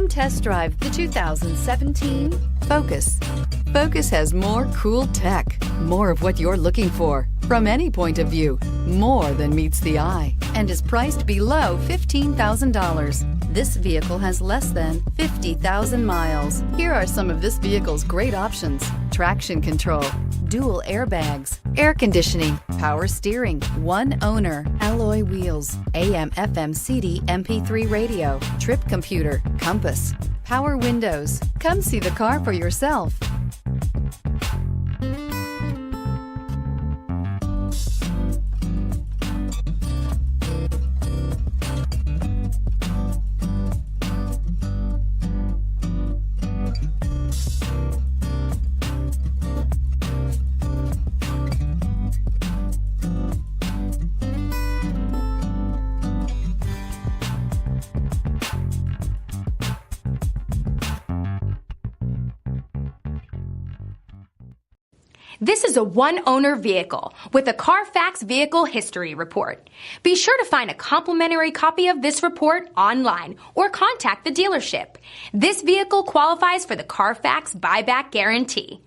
Come test drive the 2017 Focus. Focus has more cool tech, more of what you're looking for. From any point of view, more than meets the eye, and is priced below $15,000. This vehicle has less than 50,000 miles. Here are some of this vehicle's great options: traction control, dual airbags, air conditioning, power steering, one owner, alloy wheels, AM/FM CD MP3 radio, trip computer, compass, power windows. Come see the car for yourself. This is a one-owner vehicle with a Carfax Vehicle History Report. Be sure to find a complimentary copy of this report online or contact the dealership. This vehicle qualifies for the Carfax Buyback Guarantee.